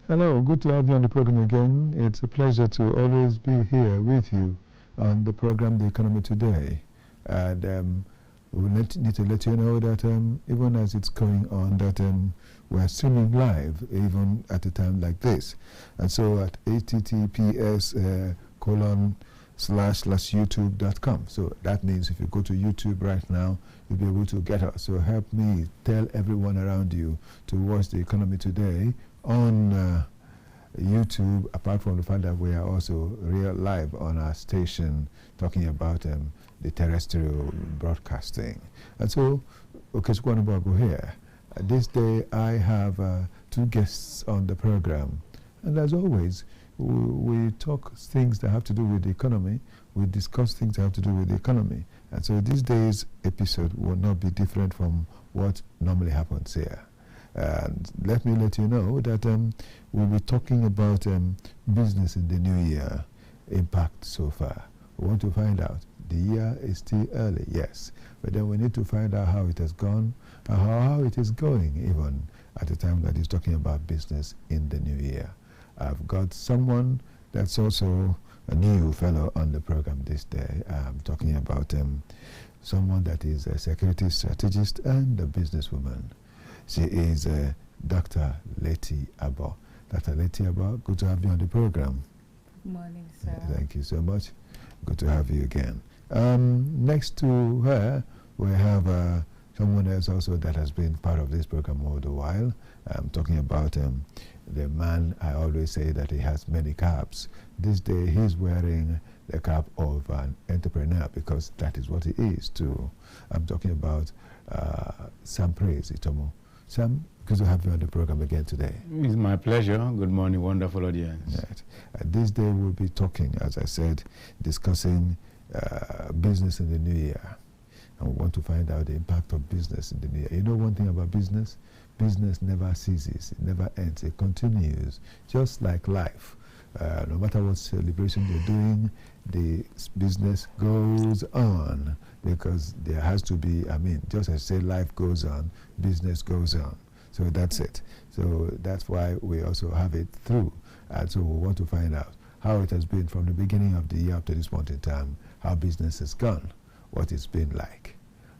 Hello, good to have you on the program again. It's a pleasure to always be here with you on the program The Economy Today. And we need to let you know that even as it's going on, that we're streaming live even at a time like this. And so at https://youtube.com. So that means if you go to YouTube right now, you'll be able to get us. So help me tell everyone around you to watch The Economy Today on YouTube, apart from the fact that we are also real live on our station talking about the terrestrial broadcasting. And so, Okechukwu here. This day I have two guests on the program. And as always, we talk things that have to do with the economy. We discuss things that have to do with the economy. And so this day's episode will not be different from what normally happens here. And let me let you know that we'll be talking about business in the new year, impact so far. We want to find out. The year is still early, yes, but then we need to find out how it has gone, and how it is going even at the time that he's talking about business in the new year. I've got someone that's also a new fellow on the program this day. I'm talking about someone that is a security strategist and a businesswoman. She is Dr. Letty Abo. Dr. Letty Abo, good to have you on the program. Good morning, sir. Thank you so much. Good to have you again. Next to her, we have someone else also that has been part of this program all the while. I'm talking about the man, I always say that he has many caps. This day he's wearing the cap of an entrepreneur because that is what he is too. I'm talking about Sam Praise Itomo. Sam, good to have you on the program again today. It's my pleasure. Good morning, wonderful audience. Right. This day we'll be talking, as I said, discussing business in the new year. And we want to find out the impact of business in the new year. You know one thing about business? Business never ceases. It never ends. It continues, just like life. No matter what celebration you're doing, the business goes on because there has to be, just as I say, life goes on, business goes on. So that's it. So that's why we also have it through. And so we want to find out how it has been from the beginning of the year up to this point in time, how business has gone, what it's been like.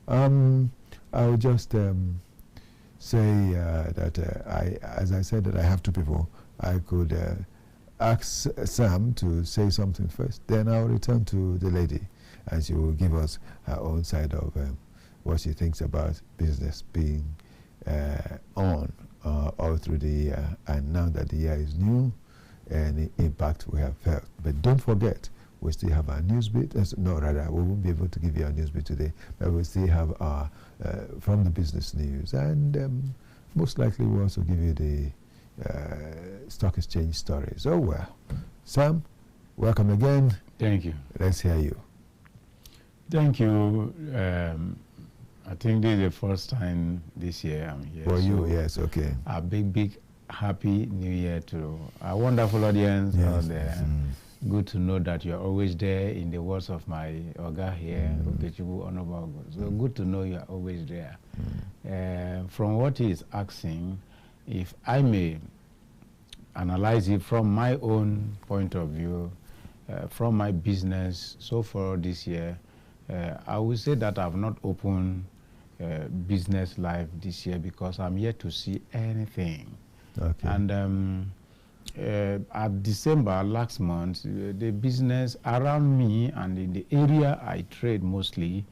I'll just say that as I said that I have two people, I could ask Sam to say something first, then I'll return to the lady and she will give us her own side of what she thinks about business being on all through the year, and now that the year is new, any impact we have felt. But don't forget, we still have our news bit. No, rather, we won't be able to give you our news bit today, but we still have our from the business news, and most likely we'll also give you the stock exchange stories. Oh well, Sam, welcome again. Thank you. Let's hear you. Thank you. I think this is the first time this year I'm here. For you, yes, okay. A big happy new year to our wonderful audience out there. Good to know that you're always there, in the words of my Oga here, Okechukwu Onobago. So good to know you're always there. From what he is asking, if I may analyze it from my own point of view, from my business so far this year, I would say that I've not opened business life this year because I'm yet to see anything. Okay. And at December last month, the business around me and in the area I trade mostly,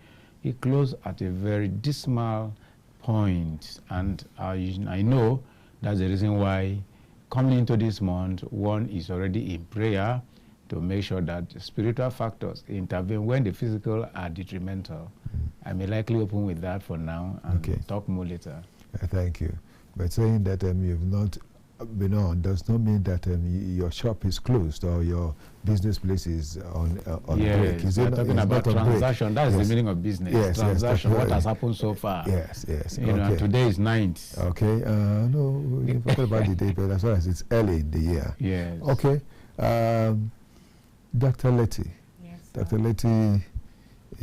it closed at a very dismal point. And I know that's the reason why coming into this month, one is already in prayer to make sure that spiritual factors intervene when the physical are detrimental. I may likely open with that for now and talk more later. Thank you. But saying that you've not been on does not mean that your shop is closed or your business place is on break. Yes, we're talking about transaction. That's the meaning of business. Yes, transaction, what has happened so far. Yes. You know, today is 9th. Okay. No, we forget about the day, but as far as it's early in the year. Yes. Okay. Dr. Letty. Yes. Dr. Letty,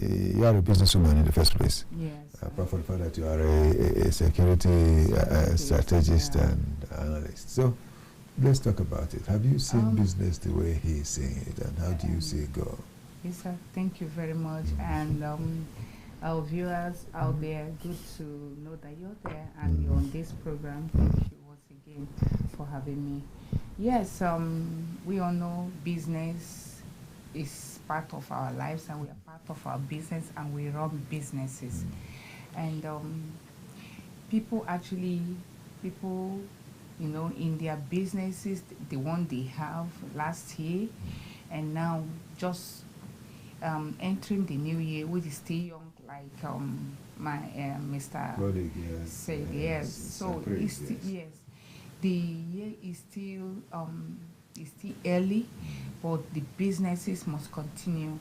you are a businesswoman in the first place. Yes. Apart from the fact that you are a security strategist and analyst. So, let's talk about it. Have you seen business the way he's seeing it, and how do you see it go? Yes, sir. Thank you very much. And our viewers out there, good to know that you're there and you're on this program. Thank you once again for having me. Yes, we all know business is part of our lives, and we are part of our business, and we run businesses. And people, you know, in their businesses, the one they have last year, and now just entering the new year, which is still young, like my Mr. Colleague, said, yes. So it's still, yes, the year is still early, but the businesses must continue.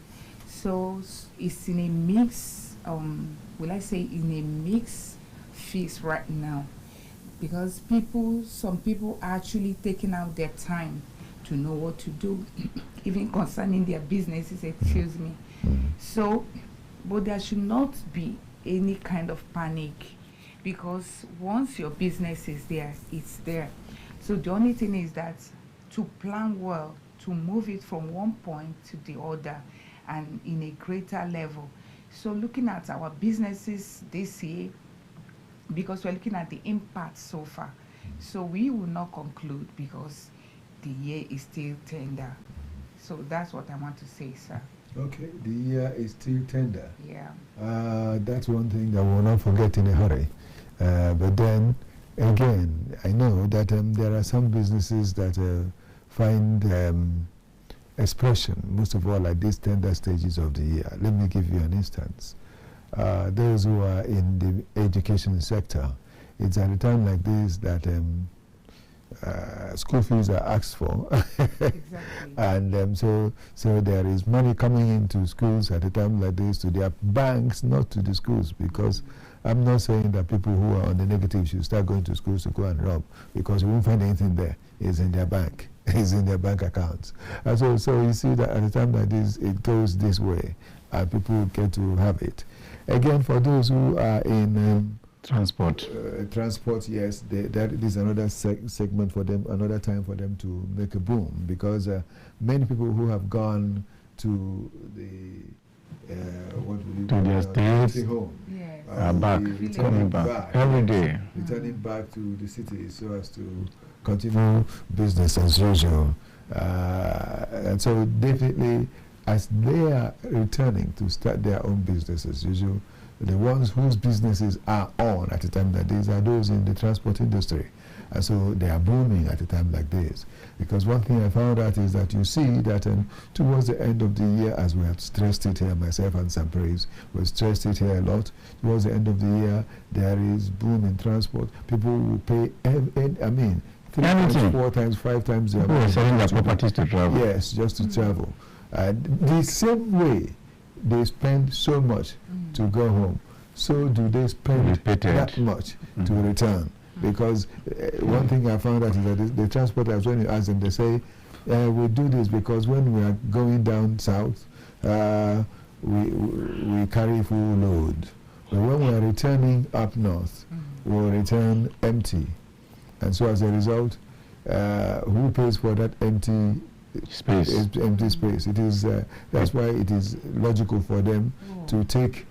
So it's in a mix. Will I say in a mix phase right now? Because some people are actually taking out their time to know what to do, even concerning their businesses, excuse me. So, but there should not be any kind of panic, because once your business is there, it's there. So the only thing is that to plan well, to move it from one point to the other and in a greater level. So looking at our businesses this year, because we're looking at the impact so far. So we will not conclude because the year is still tender. So that's what I want to say, sir. Okay, the year is still tender. Yeah. That's one thing that we'll not forget in a hurry. But then, again, I know that there are some businesses that find expression, most of all at these tender stages of the year. Let me give you an instance. Those who are in the education sector, it's at a time like this that school fees are asked for. Exactly. And so there is money coming into schools at a time like this to their banks, not to the schools, because I'm not saying that people who are on the negative should start going to schools to go and rob, because you won't find anything there. It's in their bank. It's in their bank accounts. And so you see that at a time like this, it goes this way, and people get to have it. Again, for those who are in transport, yes, that is another segment for them, another time for them to make a boom, because many people who have gone to the their states home, Yes. are back, coming back every day, returning back to the city so as to continue business as usual. And so definitely, as they are returning to start their own business as usual, the ones whose businesses are on at a time like this are those in the transport industry. And so they are booming at a time like this. Because one thing I found out is that you see that towards the end of the year, as we have stressed it here, myself and Sam Praise, we've stressed it here a lot, towards the end of the year, there is boom in transport. People will pay, 3 times, 4 times, 5 times their people are selling their properties to travel. Yes, just to travel. The same way they spend so much to go home, so do they spend that much to return. Because one thing I found out is that the transporters, when you ask them, they say, we do this because when we are going down south, we carry full load. But when we are returning up north, we'll return empty. And so as a result, who pays for that empty space? Empty space. It is that's why it is logical for them to take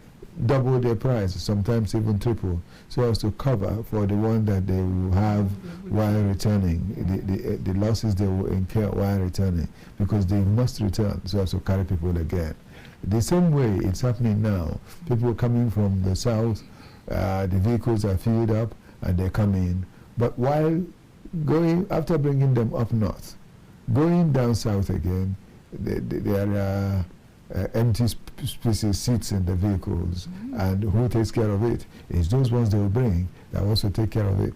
double their price, sometimes even triple, so as to cover for the one that they will have while returning, the losses they will incur while returning, because they must return so as to carry people again. The same way it's happening now. People coming from the south, the vehicles are filled up and they come in. But while going, after bringing them up north, going down south again, there are empty spaces, seats in the vehicles, and who takes care of it? It's those ones they will bring that also take care of it.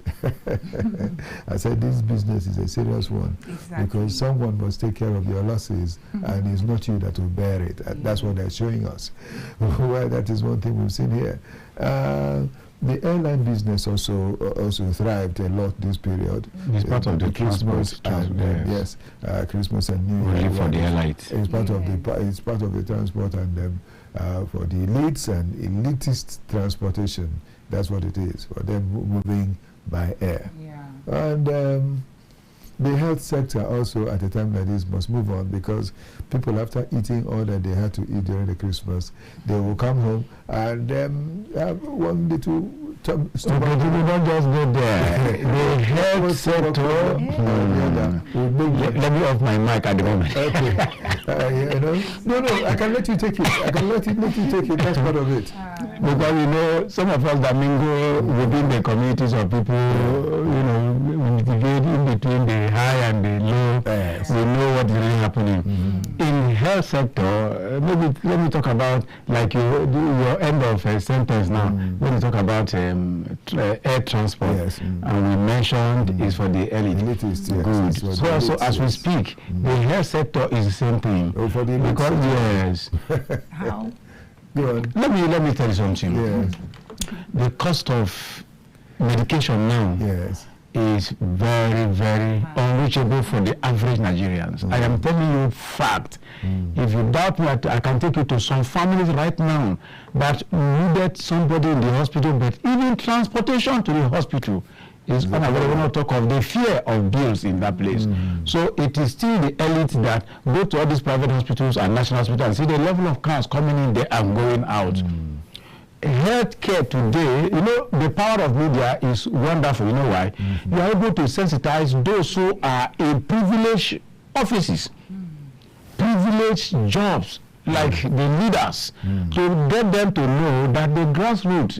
I said this business is a serious one, because someone must take care of your losses, and it's not you that will bear it. That's what they're showing us. Well, that is one thing we've seen here. The airline business also thrived a lot this period. It's part of the Christmas and yes, Christmas and New Year. Really for the airlights. It's part of the transport, and for the elites and elitist transportation. That's what it is for them, moving by air. Yeah. And the health sector also at a time like this must move on, because people, after eating all that they had to eat during the Christmas, they will come home and have one little stomach. Okay, we don't just go there. The health sector. Let me off my mic at the moment. Okay. You know, no, I can let you take it. I can let you take it. That's part of it. Because you know, some of us that mingle within the communities of people, you know, we divide in between the high and the low. Yes. We know what is really happening. In the health sector, maybe let me talk about, like your end of a sentence now, when you talk about air transport, yes. And we mentioned is for the elite. Elitist, yes. Good. So as we speak, the health sector is the same thing. Oh, for the because yes. How? Go on. Let me tell you something. Yes. The cost of medication now Yes. is very, very unreachable for the average Nigerians. I am telling you fact. If you doubt me, I can take you to some families right now that needed somebody in the hospital, but even transportation to the hospital is unavailable, not talk of the fear of bills in that place. So it is still the elite that go to all these private hospitals and national hospitals and see the level of crowds coming in there and going out. Healthcare today, you know, the power of media is wonderful. You know why? You are able to sensitize those who are in privileged offices, privileged jobs, like the leaders, to get them to know that the grassroots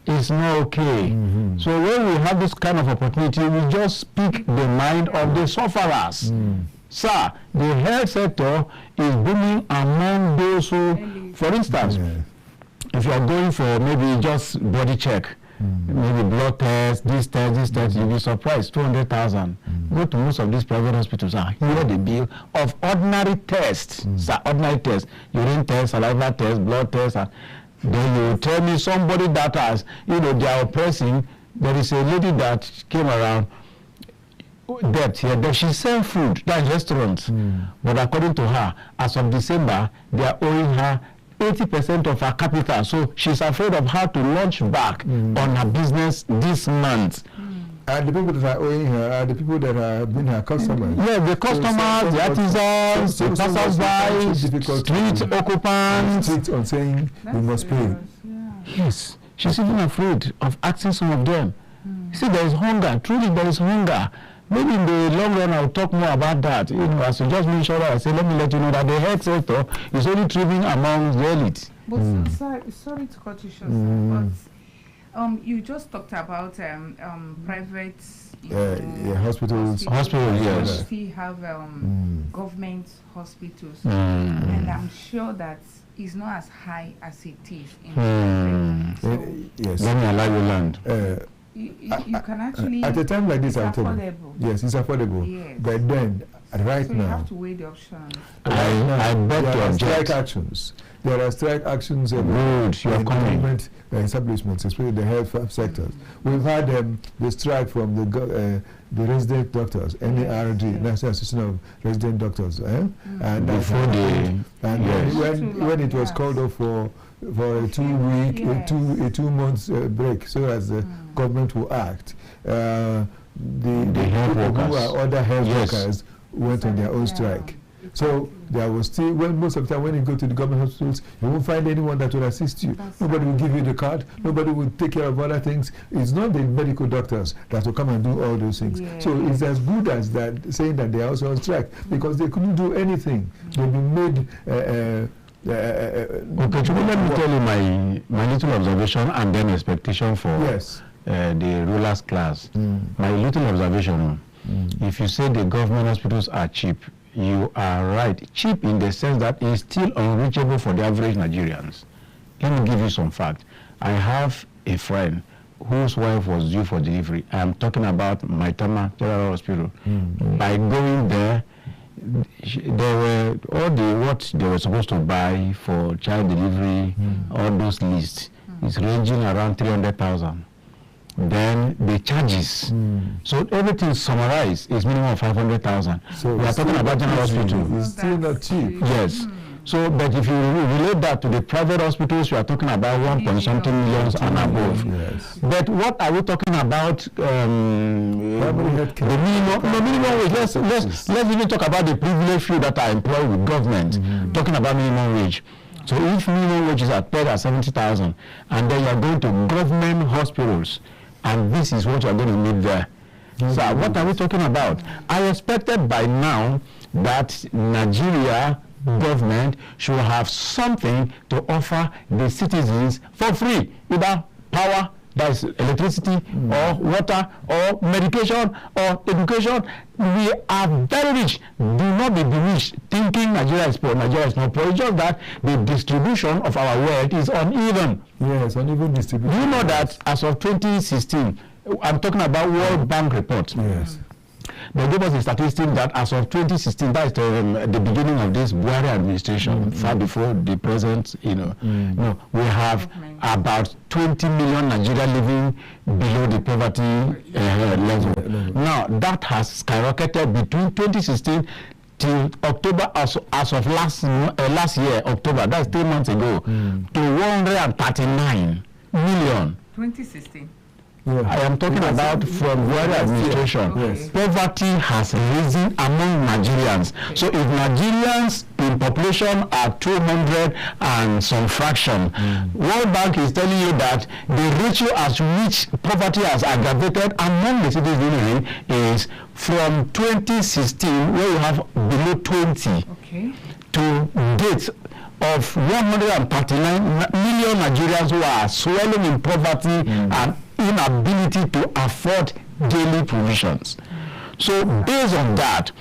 is not okay. So when we have this kind of opportunity, we just speak the mind of the sufferers. Sir, the health sector is booming among those who, for instance, if you are going for maybe just body check, maybe blood test, this test, you'll be surprised, 200,000. Go to most of these private hospitals, here the bill of ordinary tests, ordinary tests, urine test, saliva test, blood test, and then you tell me somebody that has, you know, they are oppressing. There is a lady that came around, that she sell food, that's restaurants, but according to her, as of December, they are owing her 80% of her capital, so she's afraid of how to launch back on her business this month. And the people that are owing her are the people that have been her customers. Yeah, the customers, the artisans, the passers-by, street occupants. Street on saying we must pay. Yes, she's even afraid of asking some of them. See, there is hunger. Truly, there is hunger. Maybe in the long run, I'll talk more about that. You know, as you just mentioned, I say, let me let you know that the health sector is only thriving among the elite. But sorry to cut you short, but you just talked about private hospitals. Hospitals, yes. We still have government hospitals, and I'm sure that it's not as high as it is in the Yes. Let me allow you land. You can actually at a time like this, it's affordable. Yes, it's affordable. Yes. But then, right so now, you have to weigh the options. I bet there to are object. strike actions. There are strike actions in government establishments, especially the health sectors. We've had the strike from the resident doctors, NARD, National Association of Resident Doctors, and before when it was called off for a 2 months break, so as the government will act. The health people workers, who are other health workers went on their own strike. So there was still, most of the time when you go to the government hospitals, you won't find anyone that will assist you. Nobody will give you the card. Nobody will take care of other things. It's not the medical doctors that will come and do all those things. So it's as good as that saying that they are also on strike, because they couldn't do anything. They've been made okay, so let me tell you my little observation and then expectation for the rulers class. My little observation, if you say the government hospitals are cheap, you are right. Cheap in the sense that it's still unreachable for the average Nigerians. Let me give you some fact. I have a friend whose wife was due for delivery. I am talking about Maitama General Hospital. By going there, there were what they were supposed to buy for child delivery, all those lists is ranging around 300,000. Then the charges. So everything summarized is minimum of 500,000. So we are talking about general hospital. It's still not cheap. Yes. So, but if you relate that to the private hospitals, we are talking about 1 point something millions and above. Yes. But what are we talking about? The minimum wage. Let's even talk about the privileged few that are employed with government. Talking about minimum wage. So if minimum wage is at 70,000, and then you are going to government hospitals, and this is what you are going to meet there. So what are we talking about? I expected by now that Nigeria government should have something to offer the citizens for free, either power, that is electricity, or water, or medication, or education. We are very rich. Do not be rich thinking Nigeria is poor. Nigeria is not poor. It's just that the distribution of our wealth is uneven. Yes, uneven distribution. Do you know that as of 2016, I'm talking about World Bank report. Yes. They gave us a statistic that as of 2016, that is the beginning of this Buhari administration, far before the present, no, we have about 20 million Nigeria living below the poverty level. Now, that has skyrocketed between 2016 till October, as of last year, October, that's 3 months ago, to 139 million. 2016. Yeah. I am talking about from Buhari administration. Yes. Poverty has risen among Nigerians. So if Nigerians in population are 200 and some fraction, World Bank is telling you that the ratio at which poverty has aggravated among the citizens is from 2016, where you have below 20, to date of 139 million Nigerians who are swelling in poverty and inability to afford daily provisions. So based on that,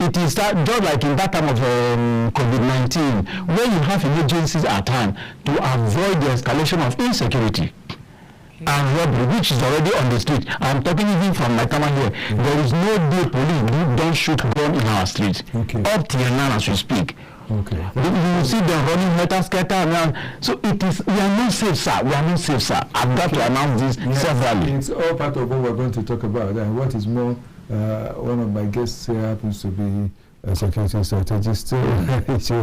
it is that just like in that time of COVID-19, where you have emergencies at hand to avoid the escalation of insecurity and robbery, which is already on the street. I'm talking even from my camera here. There is no day police don't shoot gun in our street. Up till now as we speak. You see them running metal scatter around. So it is, we are not safe, sir. We are not safe, sir. I've got to announce this severally. It's all part of what we're going to talk about. And what is more, one of my guests here happens to be a security strategist. She'll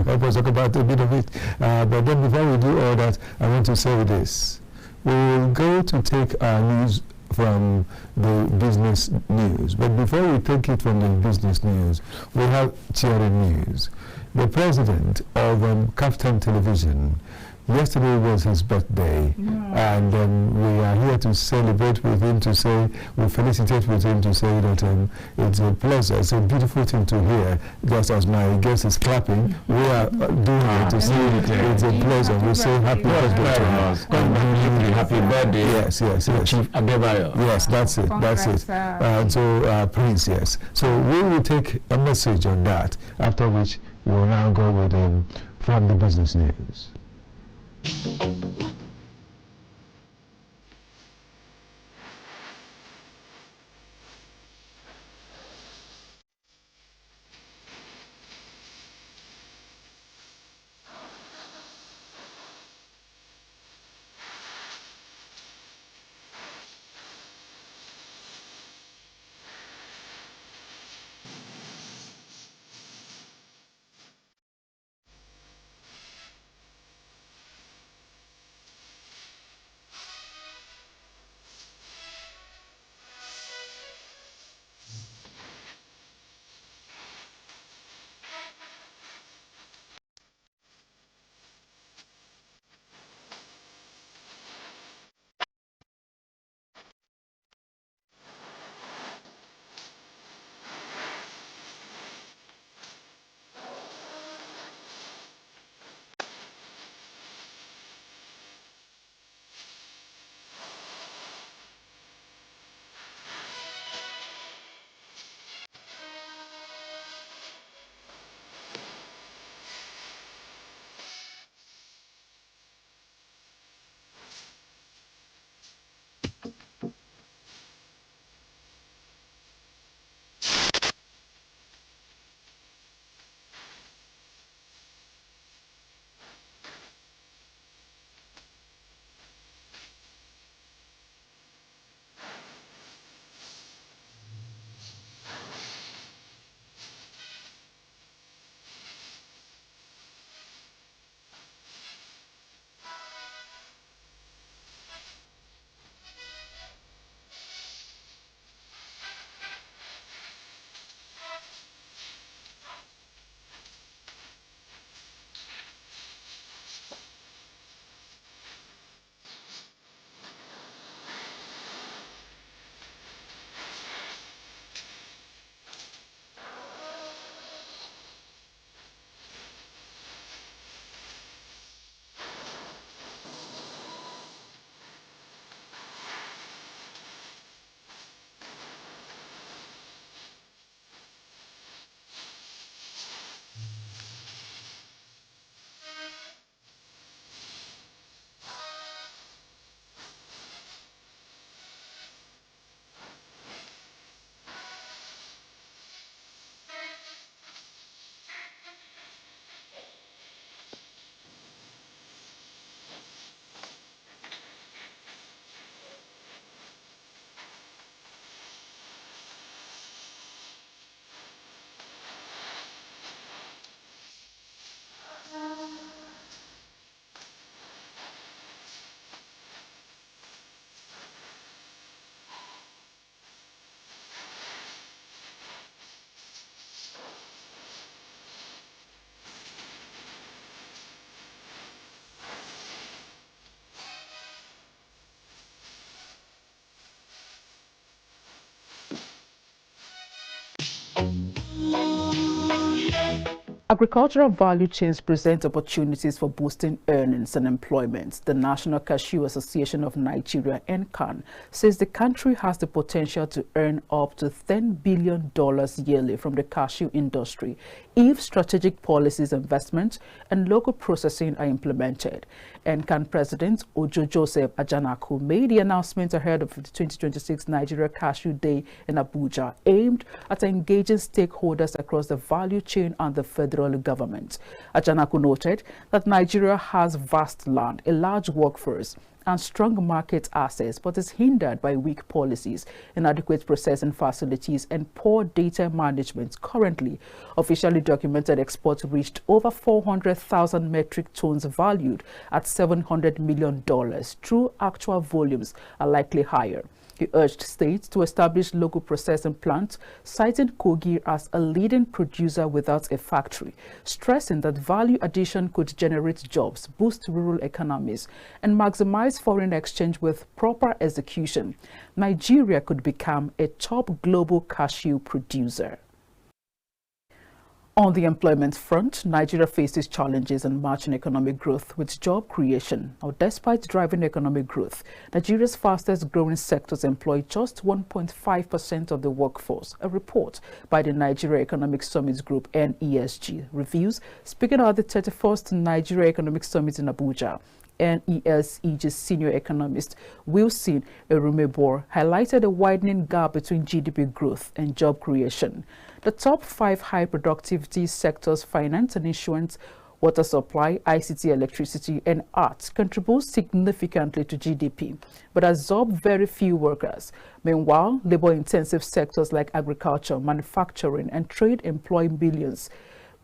help us talk about a bit of it. But then before we do all that, I want to say this. We'll go to take our news from the business news. But before we take it from the business news, we have cheering news. The president of KAFTAN television, yesterday was his birthday, and we are here to celebrate with him, to say, we felicitate with him to say that it's a pleasure, it's a beautiful thing to hear. Just as my guest is clapping, we are doing it to say it's a pleasure. We say happy birthday to him. Happy birthday. Yes. Chief Adebayo. Yes, that's it. So, Prince, yes. So we will take a message on that, after which we'll now go with from the business news. Agricultural value chains present opportunities for boosting earnings and employment. The National Cashew Association of Nigeria, NCAN, says the country has the potential to earn up to $10 billion yearly from the cashew industry if strategic policies, investments, and local processing are implemented. NCAN President Ojo Joseph Ajanaku made the announcement ahead of the 2026 Nigeria Cashew Day in Abuja, aimed at engaging stakeholders across the value chain and the federal government. Ajanaku noted that Nigeria has vast land, a large workforce, and strong market access, but is hindered by weak policies, inadequate processing facilities, and poor data management. Currently, officially documented exports reached over 400,000 metric tons valued at $700 million. True actual volumes are likely higher. He urged states to establish local processing plants, citing Kogi as a leading producer without a factory, stressing that value addition could generate jobs, boost rural economies, and maximize foreign exchange with proper execution. Nigeria could become a top global cashew producer. On the employment front, Nigeria faces challenges in matching economic growth with job creation. Now, despite driving economic growth, Nigeria's fastest growing sectors employ just 1.5% of the workforce. A report by the Nigeria Economic Summit Group, NESG, reviews, speaking at the 31st Nigeria Economic Summit in Abuja. NESEG's senior economist Wilson Erumebor highlighted a widening gap between GDP growth and job creation. The top 5 high productivity sectors, finance and insurance, water supply, ICT, electricity, and arts, contribute significantly to GDP, but absorb very few workers. Meanwhile, labor-intensive sectors like agriculture, manufacturing, and trade employ millions,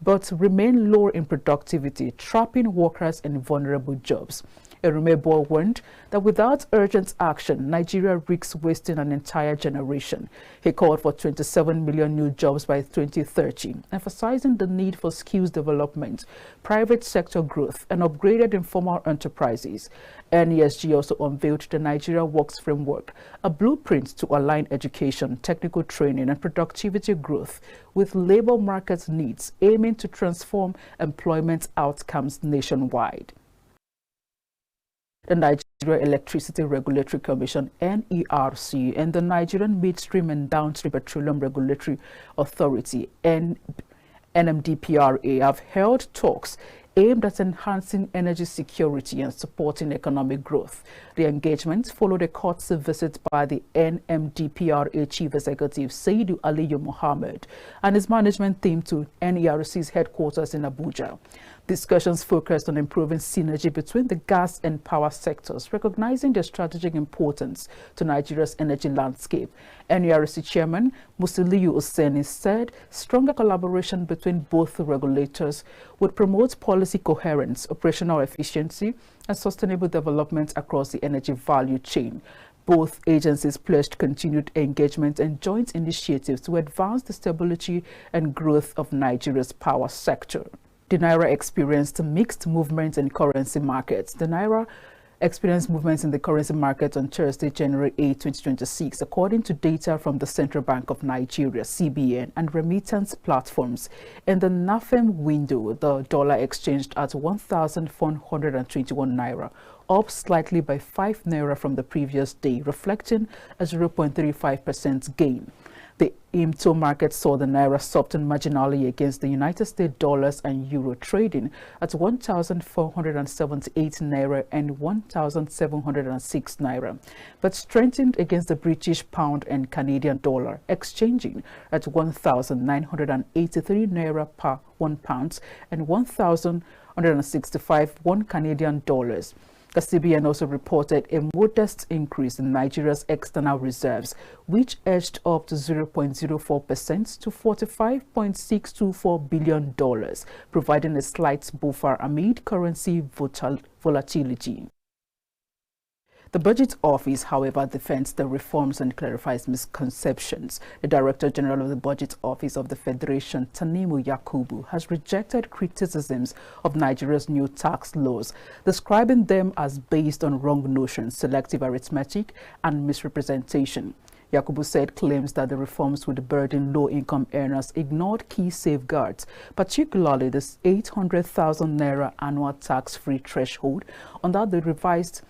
but remain low in productivity, trapping workers in vulnerable jobs. Erumebo warned that without urgent action, Nigeria risks wasting an entire generation. He called for 27 million new jobs by 2030, emphasizing the need for skills development, private sector growth, and upgraded informal enterprises. NESG also unveiled the Nigeria Works Framework, a blueprint to align education, technical training, and productivity growth with labor market needs, aiming to transform employment outcomes nationwide. The Nigeria Electricity Regulatory Commission, NERC, and the Nigerian Midstream and Downstream Petroleum Regulatory Authority, NMDPRA, have held talks aimed at enhancing energy security and supporting economic growth. The engagement followed a courtesy visit by the NMDPRA Chief Executive Saidu Aliyu Mohammed and his management team to NERC's headquarters in Abuja. Discussions focused on improving synergy between the gas and power sectors, recognizing their strategic importance to Nigeria's energy landscape. NERC Chairman Musiliu Oseni said stronger collaboration between both regulators would promote policy coherence, operational efficiency, and sustainable development across the energy value chain. Both agencies pledged continued engagement and joint initiatives to advance the stability and growth of Nigeria's power sector. The Naira experienced mixed movements in currency markets. The Naira experienced movements in the currency market on Thursday, January 8, 2026, according to data from the Central Bank of Nigeria, CBN, and remittance platforms. In the NAFEM window, the dollar exchanged at 1,421 Naira, up slightly by 5 Naira from the previous day, reflecting a 0.35% gain. The IMTO market saw the Naira soften marginally against the United States dollars and euro, trading at 1,478 Naira and 1,706 Naira, but strengthened against the British pound and Canadian dollar, exchanging at 1,983 Naira per 1 pound and 1,165 1 Canadian dollars. The CBN also reported a modest increase in Nigeria's external reserves, which edged up to 0.04% to $45.624 billion, providing a slight buffer amid currency volatility. The Budget Office, however, defends the reforms and clarifies misconceptions. The Director General of the Budget Office of the Federation, Tanimu Yakubu, has rejected criticisms of Nigeria's new tax laws, describing them as based on wrong notions, selective arithmetic, and misrepresentation. Yakubu said claims that the reforms would burden low-income earners ignored key safeguards, particularly this 800,000 naira annual tax-free threshold under the revised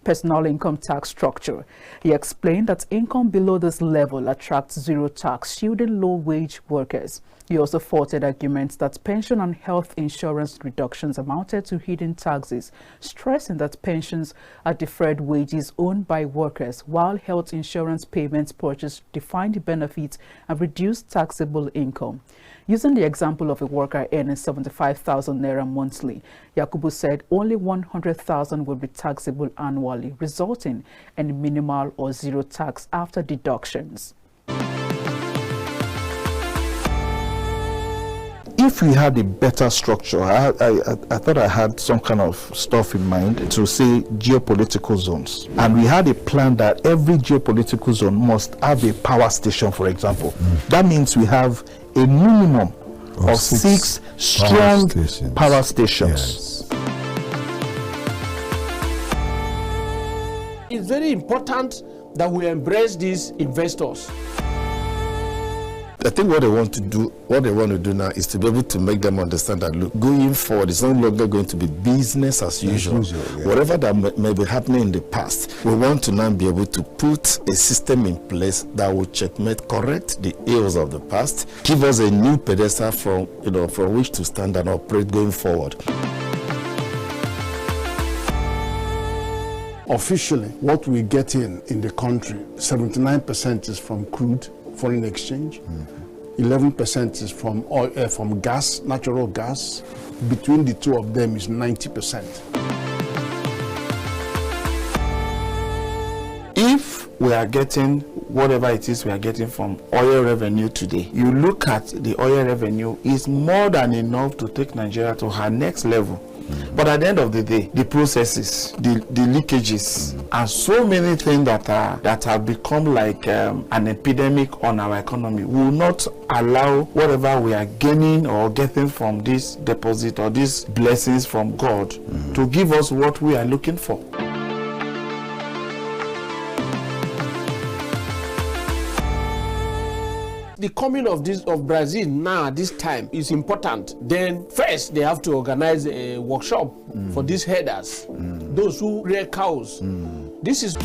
personal income tax structure. He explained that income below this level attracts zero tax, shielding low-wage workers. He also faulted arguments that pension and health insurance reductions amounted to hidden taxes, stressing that pensions are deferred wages owned by workers, while health insurance payments purchase defined benefits and reduce taxable income. Using the example of a worker earning 75,000 naira monthly, Yakubu said only 100,000 will be taxable annually, resulting in minimal or zero tax after deductions. If we had a better structure, I thought I had some kind of stuff in mind to say geopolitical zones. And we had a plan that every geopolitical zone must have a power station, for example. That means we have a minimum of six strong power stations. Yes. It's very important that we embrace these investors. I think what they want to do now is to be able to make them understand that, look, going forward, it's no longer going to be business as usual. Yeah. Whatever that may be happening in the past, we want to now be able to put a system in place that will checkmate, correct the ills of the past, give us a new pedestal from which to stand and operate going forward. Officially, what we get in the country, 79% is from crude, foreign exchange, 11% is from oil, from gas, natural gas. Between the two of them is 90%. If we are getting whatever it is we are getting from oil revenue today, you look at the oil revenue is more than enough to take Nigeria to her next level. But at the end of the day, the processes, the leakages, and so many things that have become like an epidemic on our economy will not allow whatever we are gaining or getting from this deposit or these blessings from God to give us what we are looking for. The coming of Brazil now this time is important. Then first they have to organize a workshop for these herders, those who rear cows. This is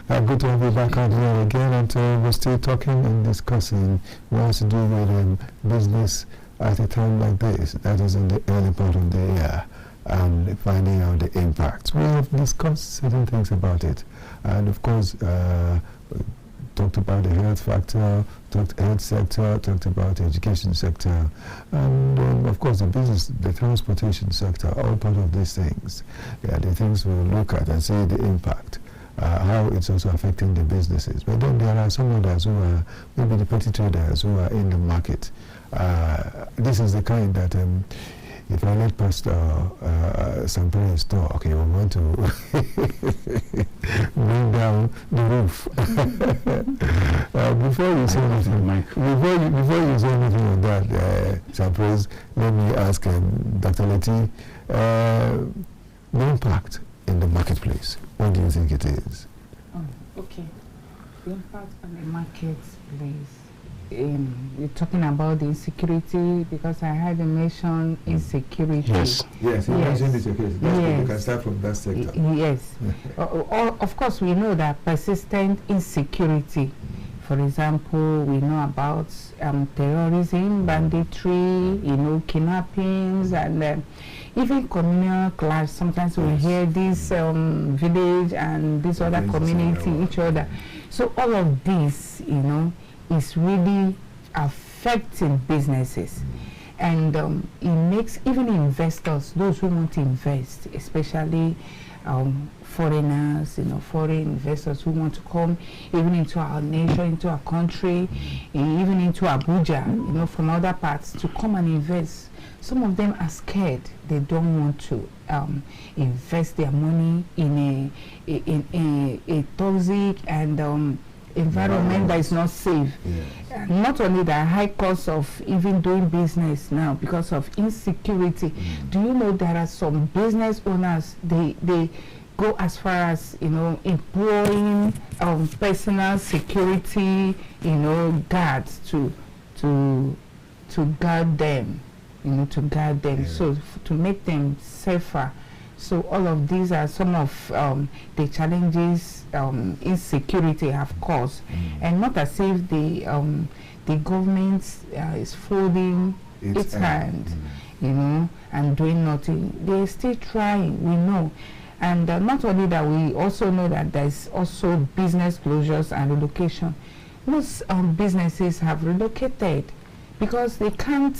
Good to have you back out here again, and we're still talking and discussing what has to do with business at a time like this, that is in the early part of the year, and finding out the impacts. We have discussed certain things about it, and of course talked about the health factor, talked health sector, talked about the education sector, and of course the business, the transportation sector, all part of these things. Yeah, the things we'll look at and see the impact. How it's also affecting the businesses. But then there are some others who are maybe the petty traders who are in the market. This is the kind that if I let Pastor Sampere talk, okay, we're going to bring down the roof. Before you say anything, before you say anything on that, Sampere, let me ask Dr. Leti, the impact in the marketplace. What do you think it is? Okay. The impact on the marketplace. You're talking about the insecurity, because I heard you mention insecurity. Yes, you mentioned insecurity. That's good. You can start from that sector. Yes. Of course, we know that persistent insecurity. For example, we know about terrorism, banditry, kidnappings, and even communal clash. Sometimes we hear this village and this other community, each other. So all of this, is really affecting businesses. And it makes even investors, those who want to invest, especially foreigners, foreign investors who want to come even into our nation, into our country, even into Abuja, from other parts to come and invest. Some of them are scared. They don't want to invest their money in a toxic and environment that is not safe. Yes. Not only the high cost of even doing business now because of insecurity. Do you know there are some business owners, they go as far as, you know, employing personal security, you know, guards to guard them, you know, to guard them, so to make them safer. So all of these are some of the challenges insecurity have caused, and not as if the government is folding its hand, you know, and doing nothing. They're still trying, we know. And not only that, we also know that there's also business closures and relocation. Most businesses have relocated because they can't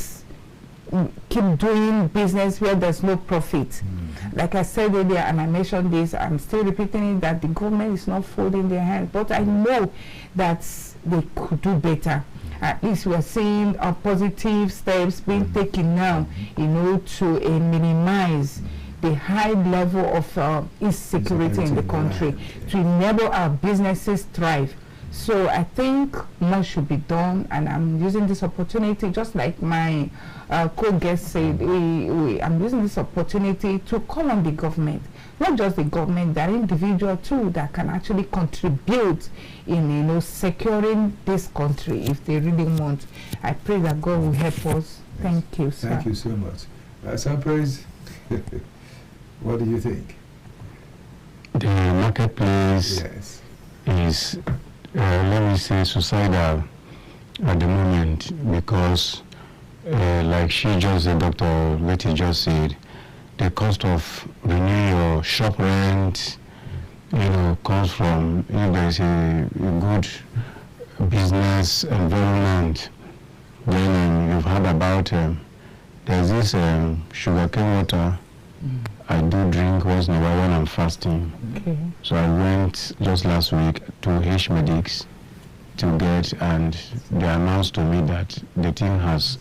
keep doing business where there's no profit. Like I said earlier, and I mentioned this, I'm still repeating it, that the government is not folding their hands, but I know that they could do better. At least we are seeing positive steps being taken now, you know, to minimize the high level of insecurity in the country, to enable our businesses thrive. So I think more should be done, and I'm using this opportunity, just like my co-guest said, I'm using this opportunity to call on the government, not just the government, there are individuals too that can actually contribute in, you know, securing this country if they really want. I pray that God will help us. Thank you, sir. Thank you so much. Surprise. What do you think? The marketplace is, let me say, suicidal at the moment, because like Dr. Betty just said, the cost of renewing your shop rent, you know, comes from, if there is a good business environment. Then you've heard about, there's this sugarcane water I do drink once in a while when I'm fasting. Okay. So I went just last week to H Medics to get, and they announced to me that the thing has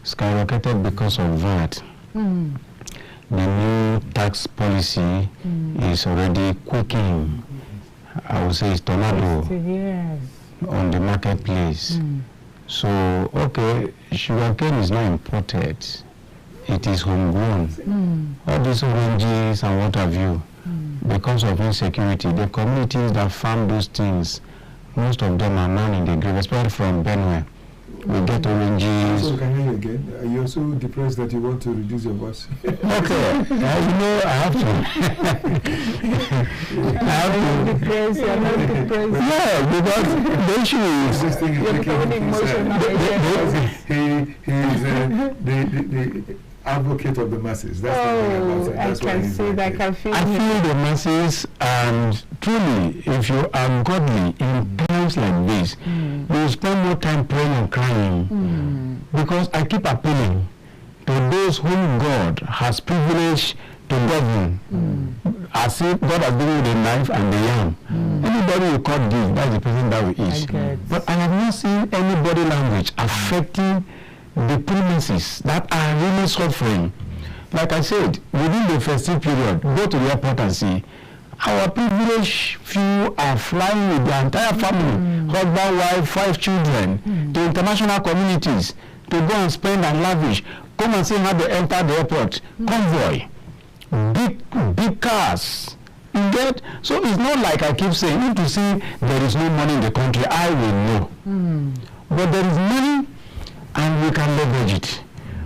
skyrocketed because of that. The new tax policy is already quaking. I would say it's tornado on the marketplace. So, okay, sugarcane is not imported. It is homegrown. All these oranges and what have you, because of insecurity, the communities that farm those things, most of them are now in the grave, especially from Benue. We get oranges. So can you hear again? Are you so depressed that you want to reduce your voice? Okay, you know, I have to. Depressed, you're not depressed. Yeah, because the issue is, This thing is You're becoming emotional. he is the advocate of the masses. That's the thing about it. I That's why can he's see like that, I it. can feel I it. feel the masses, and truly, if you are godly in times like this, you spend more time praying and crying. Because I keep appealing to those whom God has privileged to govern, as if God has given you the knife and the yam. Anybody you call this, that's the person that we eat. But I have not seen any body language affecting the premises that are really suffering. Like I said, within the festive period, go to the airport and see. Our privileged few are flying with their entire family, husband, wife, 5 children, to international communities to go and spend and lavish. Come and see how they enter the airport. Convoy. Big cars. You get? So it's not like I keep saying, if you see there is no money in the country, I will know. But there is money, and we can leverage it.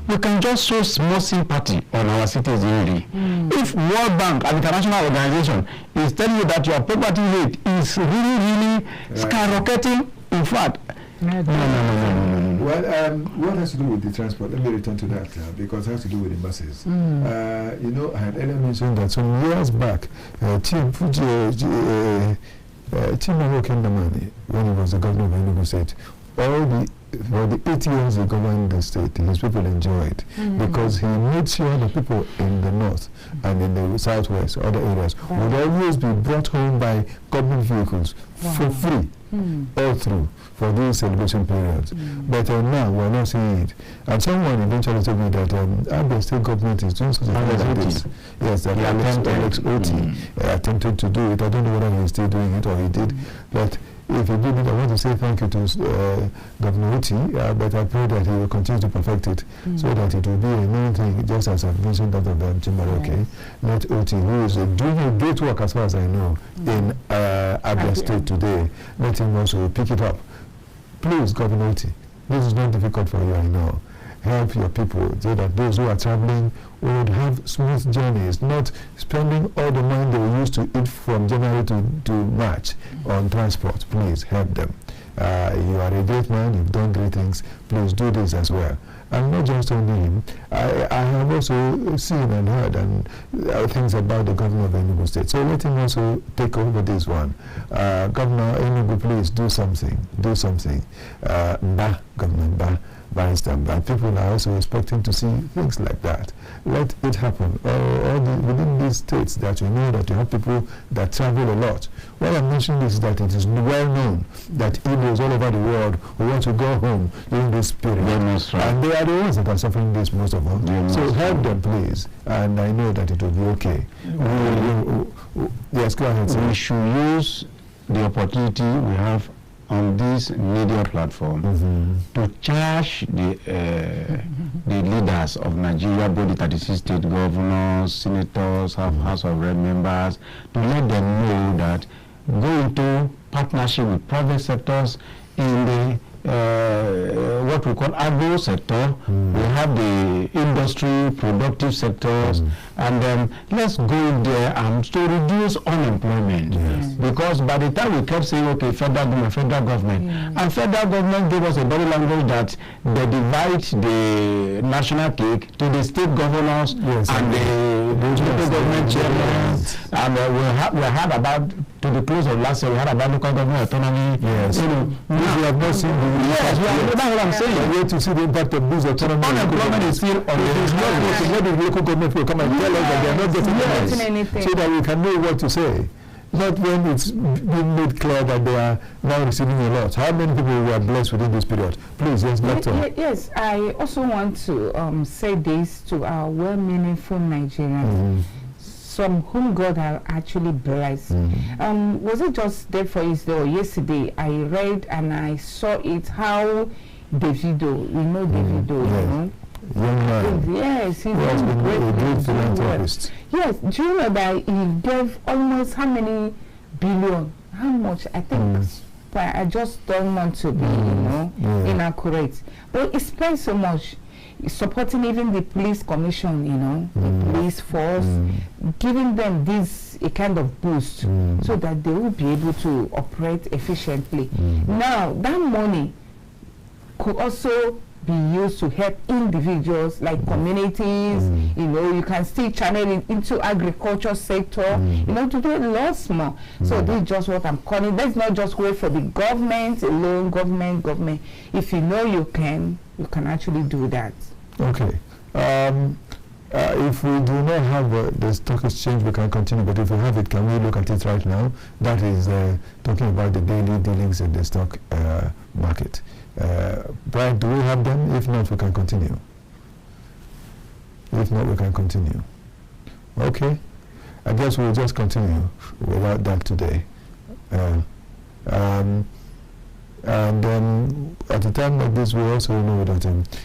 We can just show small sympathy on our citizenry. If World Bank, an international organization, is telling you that your poverty rate is really skyrocketing, in fact, no. Well, what has to do with the transport? Let me return to that because it has to do with the buses. You know, I had earlier mentioned that some years back, Tim Kendamani, when he was the governor of Enugu State, for the 8 years he governed the state, his people enjoyed because he made sure the people in the north and in the southwest, other areas, would always be brought home by government vehicles for free, all through, for these celebration periods. But now we're not seeing it. And someone eventually told me that Abia State government is doing something like this. Yes, that Alex Oti attempted to do it. I don't know whether he's still doing it or he did. But if he did it, I want to say thank you to Governor Oti, but I pray that he will continue to perfect it so that it will be a known thing, just as I've mentioned that of Chimaroke. Let Oti, who is doing a great work as far as I know in Abia State today, let him also pick it up. Please, Governor Oti, this is not difficult for you, I know. Help your people so that those who are traveling would have smooth journeys, not spending all the money they used to eat from January to March on transport. Please help them. You are a great man, you've done great things. Please do this as well. And not just only him, I have also seen and heard things about the governor of Enugu State. So let him also take over this one. Governor Enugu, please do something. Do something. Governor Mba. But people are also expecting to see things like that. Let it happen. Within these states that you know that you have people that travel a lot. What I'm mentioning is that it is well known that Igbos all over the world who want to go home during this period. And they are the ones that are suffering this most of all. So help them, please. And I know that it will be okay. Yes, go ahead, sir. We should use the opportunity we have on this media platform to charge the leaders of Nigeria, both the 36 state governors, senators, House of Rep members, to let them know that go into partnership with private sectors in the what we call agro sector. We have the industry, productive sectors, and then let's go in there and to reduce unemployment. Because by the time we kept saying, okay, federal government, and federal government gave us a body language that they divide the national cake to the state governors and the local government chairmen. And we had about, to the close of last year, we had about local government autonomy. We have not seen the that's what I'm saying. We have to see the impact of this autonomy. Unemployment is still on the local government will come and tell us that they are not getting anything, so that we can know what to say. Not when it's been made clear that they are now receiving a lot. How many people were blessed within this period? Please, yes, Doctor. Yes, I also want to say this to our well-meaningful Nigerians. Some whom God have actually blessed. Was it just day for Israel or yesterday? I read and I saw it how Davido, you know Davido, you know? Young man. Yes, he's a great philanthropist. Yes, do you know that he gave almost how many billion? How much? I think. But I just don't want to be, inaccurate. But he spent so much. Supporting even the police commission, the police force, giving them this a kind of boost so that they will be able to operate efficiently. Now, that money could also be used to help individuals like communities, you can still channel it into agriculture sector, to do a lot more. So this is just what I'm calling. Let's not just wait for the government alone, government. If you know you can actually do that. Okay. If we do not have the stock exchange, we can continue, but if we have it, can we look at it right now? That is talking about the daily dealings in the stock market. Brian, do we have them? If not, we can continue. If not, we can continue. Okay. I guess we'll just continue without that today. And then at a time like this, we also know that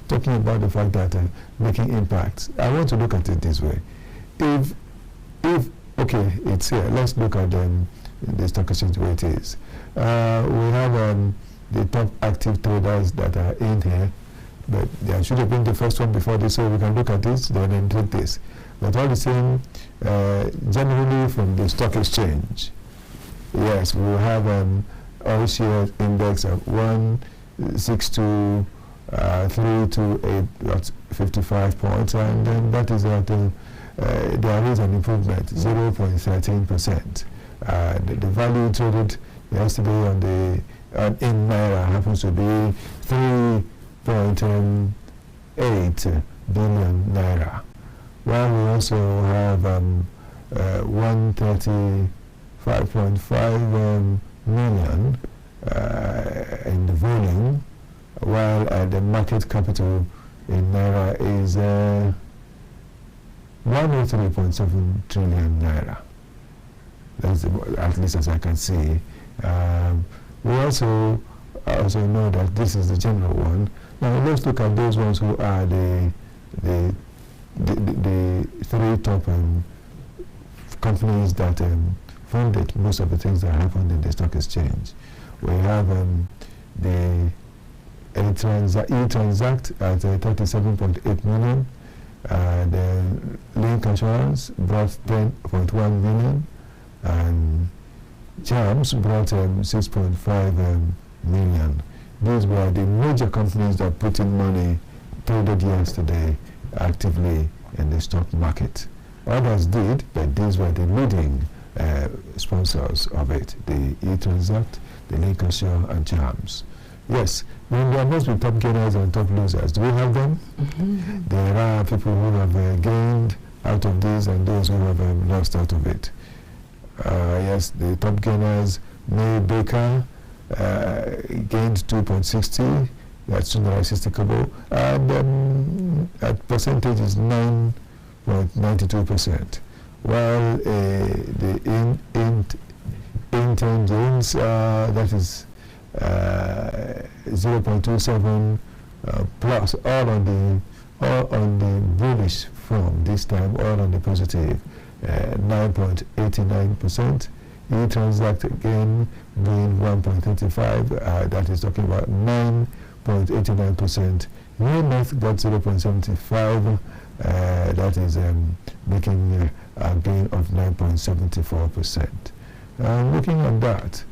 talking about the fact that making impacts, I want to look at it this way. If okay, it's here. Let's look at the stock exchange where it is. We have the top active traders that are in here, but I should have been the first one before this, so we can look at this, then take this. But all the same, generally from the stock exchange, yes, we have all share index of 162.328, 55 points, and then that is that there is an improvement, 0.13%. The value traded yesterday on the in Naira happens to be 3.8 billion Naira. While we also have 135.5 million in the volume, while the market capital in Naira is 103.7 trillion Naira. That's at least as I can see. We also know that this is the general one. Now let's look at those ones who are the three top companies that funded most of the things that happened in the stock exchange. We have the E-Transact at 37.8 million. The Link Assurance brought 10.1 million, and Jams brought 6.5 million. These were the major companies that put in money, traded yesterday actively in the stock market. Others did, but these were the leading sponsors of it, the E-Transact, the Link Assure, and Jams. Yes, when there must be top gainers and top losers. Do we have them? There are people who have gained out of this and those who have lost out of it. Yes, the top gainers, May Baker, gained 2.60, that's $2.60, and at percentage is 9.92%. While the Intel James, that is 0.27 plus, all on the bullish form this time, all on the positive, 9.89%. E-Transact again doing 1.35, that is talking about 9.89%. Unit got 0.75, that is making a gain of 9.74%. Looking at that,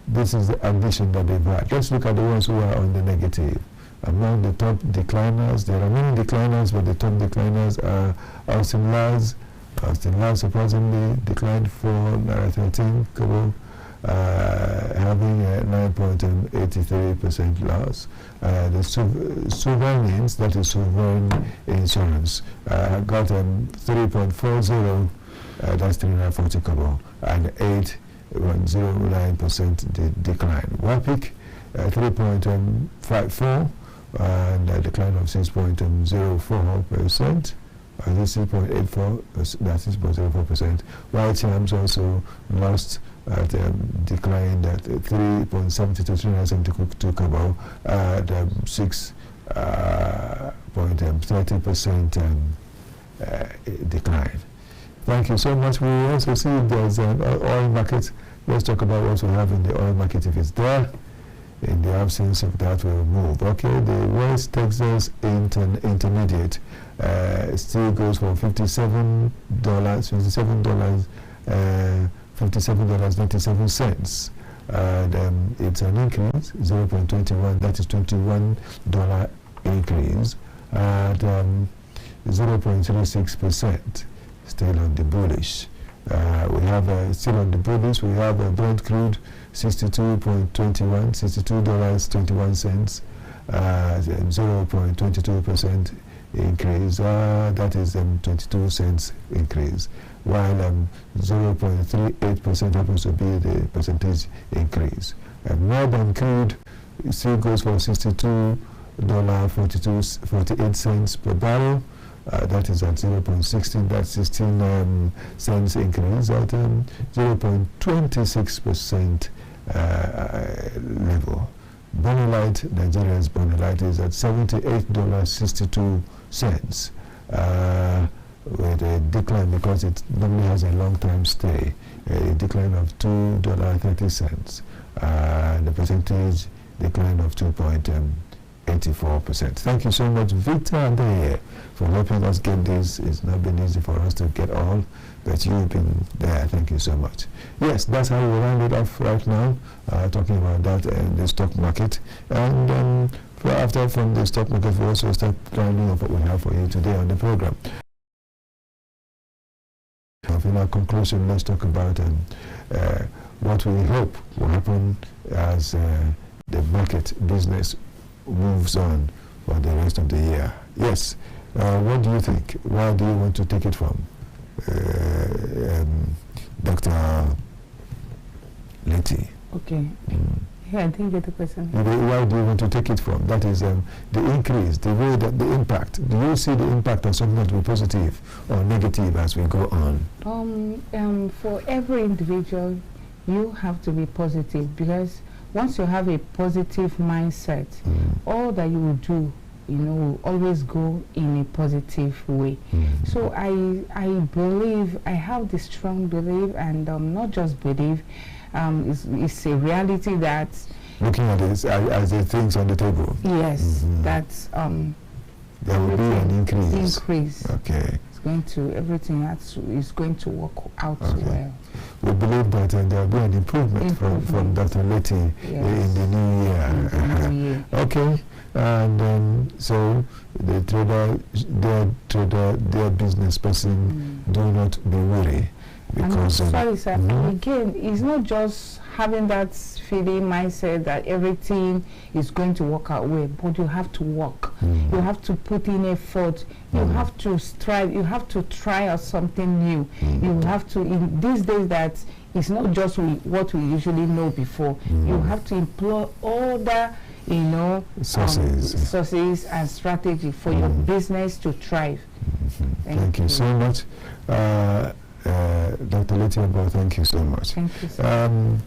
this is the ambition that they've had. Let's look at the ones who are on the negative. Among the top decliners, there are many decliners, but the top decliners are Austin Lars. Austin Lars surprisingly declined for 13 kobo, having a 9.83% loss. The Sovereigns, that is Sovereign Insurance, got 3.40, that's 340 kobo, and 8.09% decline. WAPIC 3.54 and a decline of 6.04%. This 6.84, that's 6.04%. While Chams also lost declined at 3.72 kobo at 6.30% decline. Thank you so much. We will also see if there's an oil market. Let's talk about what we have in the oil market. If it's there, in the absence of that, we'll move. Okay, the West Texas Intermediate still goes for $57.97. It's an increase, 0.21. That is $21 increase at 0.36%. Still on the bullish. We have still on the bullish. We have Brent crude, $62.21, 0.22% increase. That is 22 cents increase. While 0.38% happens to be the percentage increase. Northern crude still goes for $62.48 per barrel. That is at 0.16, that's 16 cents increase at 0.26% level. Bonylite, Nigeria's Bonylite is at $78.62 with a decline because it normally has a long-term stay, a decline of $2.30, and the percentage decline of 2.84%. Thank you so much, Victor and for helping us get this. It's not been easy for us to get all, but you've been there. Thank you so much. Yes, that's how we round it off right now, talking about that and the stock market. And after from the stock market, we also start rounding off what we have for you today on the program. In our conclusion, let's talk about what we hope will happen as the market business moves on for the rest of the year. Yes, what do you think? Where do you want to take it from? Dr. Letty. Okay. Yeah, I didn't get the question. Where do you want to take it from? That is the increase, the way that the impact. Do you see the impact of something that will be positive or negative as we go on? For every individual, you have to be positive, because once you have a positive mindset, all that you will do, you know, will always go in a positive way. So I believe, I have this strong belief, and not just belief, it's a reality that looking at this as the things on the table. Yes, that there will be an increase. Okay. It's going to, everything is going to work out well. We believe that there will be an improvement. From Dr. Letty in the new year. Okay. And so the trader, their business person, do not be worried. Because sorry, sir. Again, it's not just having that feeling mindset that everything is going to work out well, but you have to work. You have to put in effort. You have to strive. You have to try out something new. You have to, in these days, that it's not just what we usually know before. You have to employ all the, you know, sources and strategy for your business to thrive. Thank you so much. Dr. Letty, thank you so much. Thank you, sir.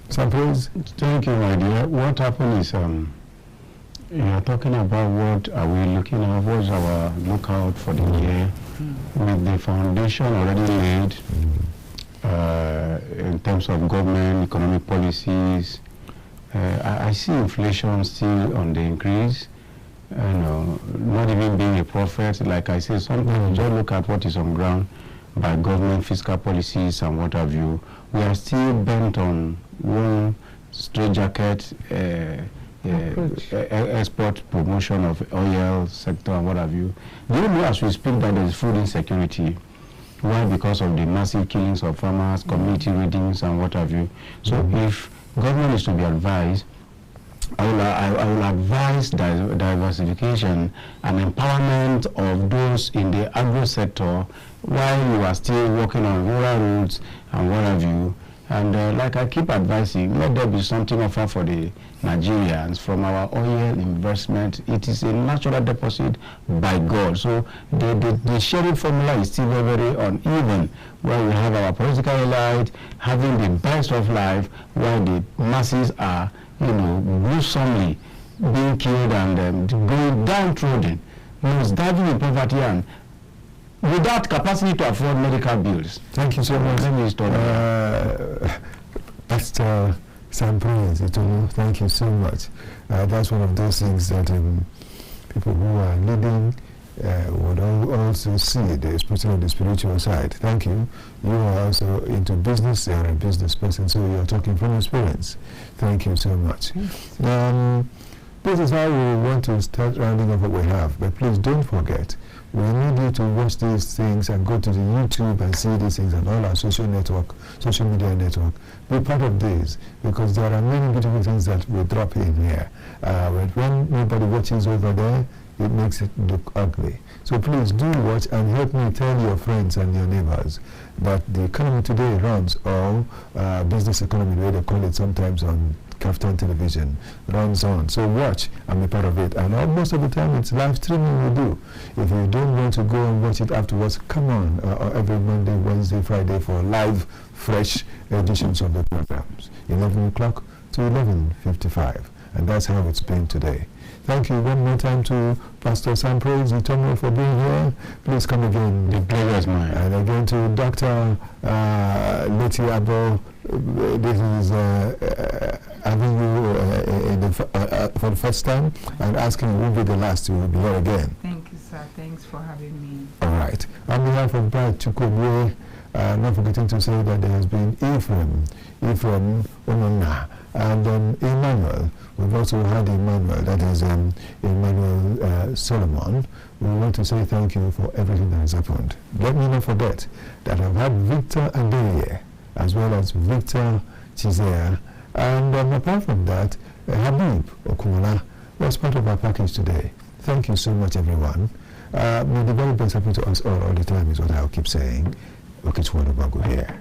Samples? Thank you, my dear. What happened is, you are talking about what are we looking at, what's our lookout for the year, with the foundation already laid in terms of government, economic policies. I see inflation still on the increase. You know, not even being a prophet, like I say, sometimes just look at what is on ground by government fiscal policies and what have you. We are still bent on one straitjacket export promotion of oil sector and what have you. Do you know, as we speak, that there is food insecurity? Why? Because of the massive killings of farmers, community readings and what have you. So if government is to be advised, I will advise diversification and empowerment of those in the agro sector while you are still working on rural roads and what have you. And like I keep advising, let there be something offered for the Nigerians from our oil investment. It is a natural deposit by God. So the sharing formula is still very, very uneven, where we have our political elite having the best of life, while the masses are, you know, gruesomely being killed and going downtrodden, diving in poverty and without capacity to afford medical bills. Thank you so much. Pastor Sam Prince, thank you so much. That's one of those things that people who are leading would also see, especially on the spiritual side. Thank you. You are also into business. You are a business person, so you are talking from experience. Thank you so much. This is how we want to start rounding up what we have. But please don't forget, we need you to watch these things and go to the YouTube and see these things and all our social media network. Be part of this, because there are many beautiful things that we drop in here. When nobody watches over there, it makes it look ugly. So please do watch and help me tell your friends and your neighbors that the economy today runs, or business economy, the way they call it sometimes on KAFTAN television, runs on. So watch and be part of it. And most of the time it's live streaming we do. If you don't want to go and watch it afterwards, come on every Monday, Wednesday, Friday for live, fresh editions of the programs. 11 o'clock to 11:55. And that's how it's been today. Thank you one more time to Pastor Sam Praise Itomo for being here. Please come again. The pleasure is mine. And again to Dr. Letty Abo. This is having you for the first time and asking you will be the last to be here again. Thank you, sir. Thanks for having me. All right. On behalf of Brad Chukwuwe, not forgetting to say that there has been Ephraim Onona, and Emmanuel. We've also had Emmanuel, that is Emmanuel Solomon. We want to say thank you for everything that has happened. Let me not forget that I've had Victor Adeye, as well as Victor Chizea, and apart from that, Habib Okumola was part of our package today. Thank you so much, everyone. May the very best happen to us all the time is what I'll keep saying. Okechukwu here.